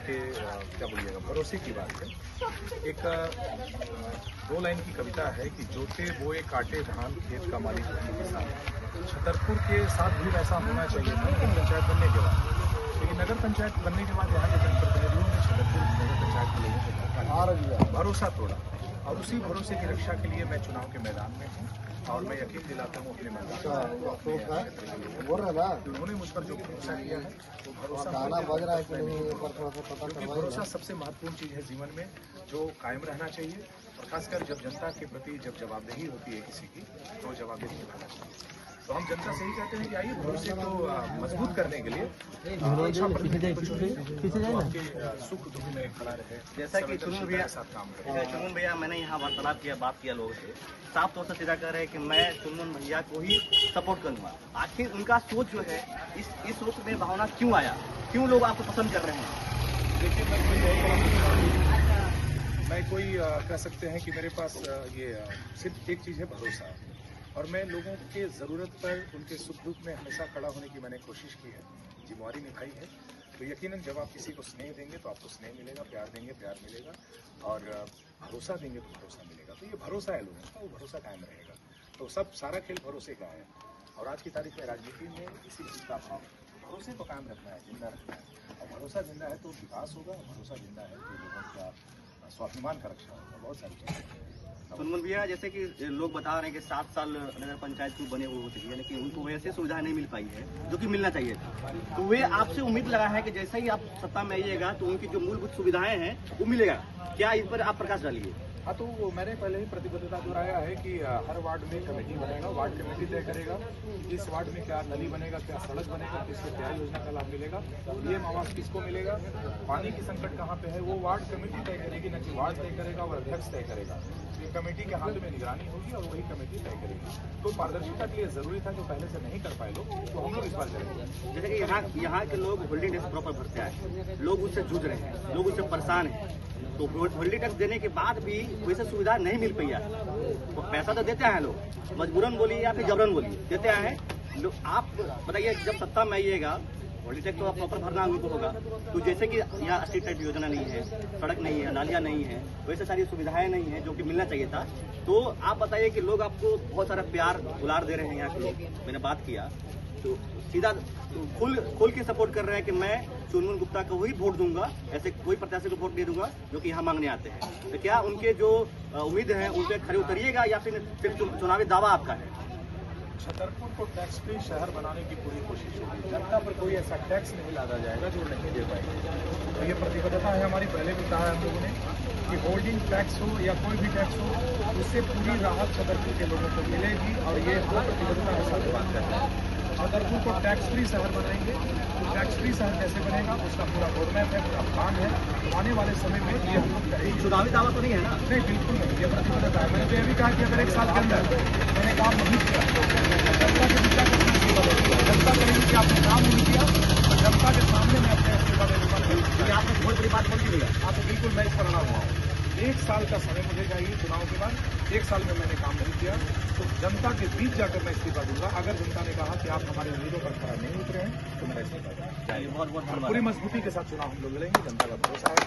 के क्या बोलिएगा भरोसे की बात है। एक 2 लाइन की कविता है कि जोते बोए काटे धान खेत का मालिक रहने के साथ। छतरपुर के साथ भी वैसा होना चाहिए था नगर पंचायत बनने के बाद, लेकिन नगर पंचायत बनने के बाद यहाँ के जनप्रतिनिधियों ने छतरपुर नगर पंचायत के लोगों को भरोसा तोड़ा, और उसी भरोसे की रक्षा के लिए मैं चुनाव के मैदान में हूँ और मैं यकीन दिलाता हूँ अपने मैदान उन्होंने मुझ पर जो भरोसा किया है वो भरोसा क्योंकि भरोसा सबसे महत्वपूर्ण चीज़ है जीवन में जो कायम रहना चाहिए, और खासकर जब जनता के प्रति जब जवाबदेही होती है किसी की तो जवाबदेही निभाना चाहिए। तो हम जनता से ही कहते हैं कि आइए भरोसे को मजबूत करने के लिए आपके सुख दुख में खड़ा रहे, जैसा कि चुनमुन भैया मैंने यहाँ वार्तालाप किया, बात किया लोगों से, साफ तौर से सीधा कह रहे हैं कि मैं चुनमुन भैया को ही सपोर्ट करूँगा। आखिर उनका सोच जो है इस सोच में भावना क्यों आया, क्यों लोग आपको पसंद कर रहे हैं? देखिए मैं कोई कह सकते हैं कि मेरे पास ये सिर्फ एक चीज़ है, भरोसा, और मैं लोगों के ज़रूरत पर उनके सुख दुख में हमेशा खड़ा होने की मैंने कोशिश की है, जिम्मेवारी निभाई है। तो यकीनन जब आप किसी को स्नेह देंगे तो आपको स्नेह मिलेगा, प्यार देंगे प्यार मिलेगा, और भरोसा देंगे तो भरोसा मिलेगा। तो ये भरोसा है लोगों का, वो भरोसा कायम रहेगा। तो सब सारा खेल भरोसे का है, और आज की तारीख में राजनीति में इसी चीज़ का अभाव, भरोसे को कायम रखना है, जिंदा रखना है। और भरोसा जिंदा है तो विकास होगा, भरोसा जिंदा है तो लोगों का स्वाभिमान का रक्षा होगा, बहुत सारी चीज़ें। चुनमुन भैया जैसे कि लोग बता रहे हैं कि 7 साल नगर पंचायत को बने हुए हो चुकी है, लेकिन उनको वैसे सुविधा नहीं मिल पाई है जो कि मिलना चाहिए था। तो वे आपसे उम्मीद लगा है कि जैसे ही आप सत्ता में आइएगा तो उनकी जो मूलभूत सुविधाएं हैं वो मिलेगा, क्या इस पर आप प्रकाश डालिए? हाँ, तो मैंने पहले ही प्रतिबद्धता दोहराया है कि हर वार्ड में कमेटी बनेगा, वार्ड कमेटी तय करेगा इस वार्ड में क्या नली बनेगा, क्या सड़क बनेगा, किसको क्या योजना का लाभ मिलेगा, पीएम आवास किसको मिलेगा, पानी की संकट कहाँ पे है, वो वार्ड कमेटी तय करेगी, न कि वार्ड तय करेगा और अध्यक्ष तय करेगा। ये कमेटी के हाथ में निगरानी होगी और वही कमेटी तय करेगी। तो पारदर्शिता के लिए जरूरी था, जो पहले से नहीं कर पाए लोग, तो हम लोग इस बार करेंगे। जैसे कि यहाँ के लोग होल्डिंग टैक्स प्रॉपर भरते हैं, लोग उससे जूझ रहे हैं, लोग उससे परेशान हैं, तो होल्डिंग टैक्स देने के बाद भी वैसे सुविधा नहीं मिल पाई है। तो पैसा तो देते हैं लोग, मजबूरन बोलिए या फिर जबरन बोलिए, देते हैं लोग। आप बताइए जब सत्ता में आइएगा होल्डिंग टैक्स तो प्रॉपर भरना उनको होगा, तो जैसे कि यहाँ स्ट्रीट लाइट योजना नहीं है, सड़क नहीं है, नालियाँ नहीं है, वैसे सारी सुविधाएं नहीं है जो कि मिलना चाहिए था। तो आप बताइए कि लोग आपको बहुत सारा प्यार दुलार दे रहे हैं यहाँ के लोग, मैंने बात किया तो सीधा खुल के सपोर्ट कर रहे हैं कि मैं चुनमुन गुप्ता को ही वोट दूंगा, ऐसे कोई प्रत्याशी को वोट नहीं दूंगा जो कि यहाँ मांगने आते हैं। तो क्या उनके जो उम्मीद है उन पर खड़े उतरिएगा या फिर सिर्फ चुनावी दावा आपका है? छतरपुर को टैक्स फ्री शहर बनाने की पूरी कोशिश होगी। जनता पर कोई ऐसा टैक्स नहीं लादा जाएगा जो नहीं दे पाएगी। तो ये प्रतिबद्धता है हमारी, पहले भी कहा है हम लोगों ने कि होल्डिंग टैक्स हो या कोई भी टैक्स हो, उससे पूरी राहत छतरपुर के लोगों को मिलेगी, और ये प्रतिबद्धता है साथ बात करते हैं। छतरपुर को टैक्स फ्री शहर बनाएंगे। तो टैक्स फ्री शहर कैसे बनेगा उसका पूरा रोड मैप है, पूरा प्लान है। आने वाले समय में ये हम लोग करेंगे। चुनावी दावा तो नहीं है ना? नहीं, बिल्कुल नहीं, ये प्रतिबद्धता है। मैंने तो ये भी कहा कि अगर 1 साल के अंदर मैंने काम नहीं किया तो जनता के विचार जनता कहेगी कि आपने काम नहीं किया, और जनता के सामने मैं अपने इस्तीफा देने वाला आपने बहुत बड़ी बात बोल दी है। हाँ, तो बिल्कुल मैं इस पर अड़ा हुआ हूँ। 1 साल का समय मुझे चाहिए चुनाव के बाद। 1 साल में मैंने काम नहीं किया तो जनता के बीच जाकर मैं इस्तीफा दूंगा। अगर जनता ने कहा कि आप हमारे उम्मीदों पर खरा नहीं उतरे हैं तो मेरा इस्तीफा दूंगा। बहुत बहुत पूरी मजबूती के साथ चुनाव हम लोग लड़ेंगे, जनता का भरोसा है।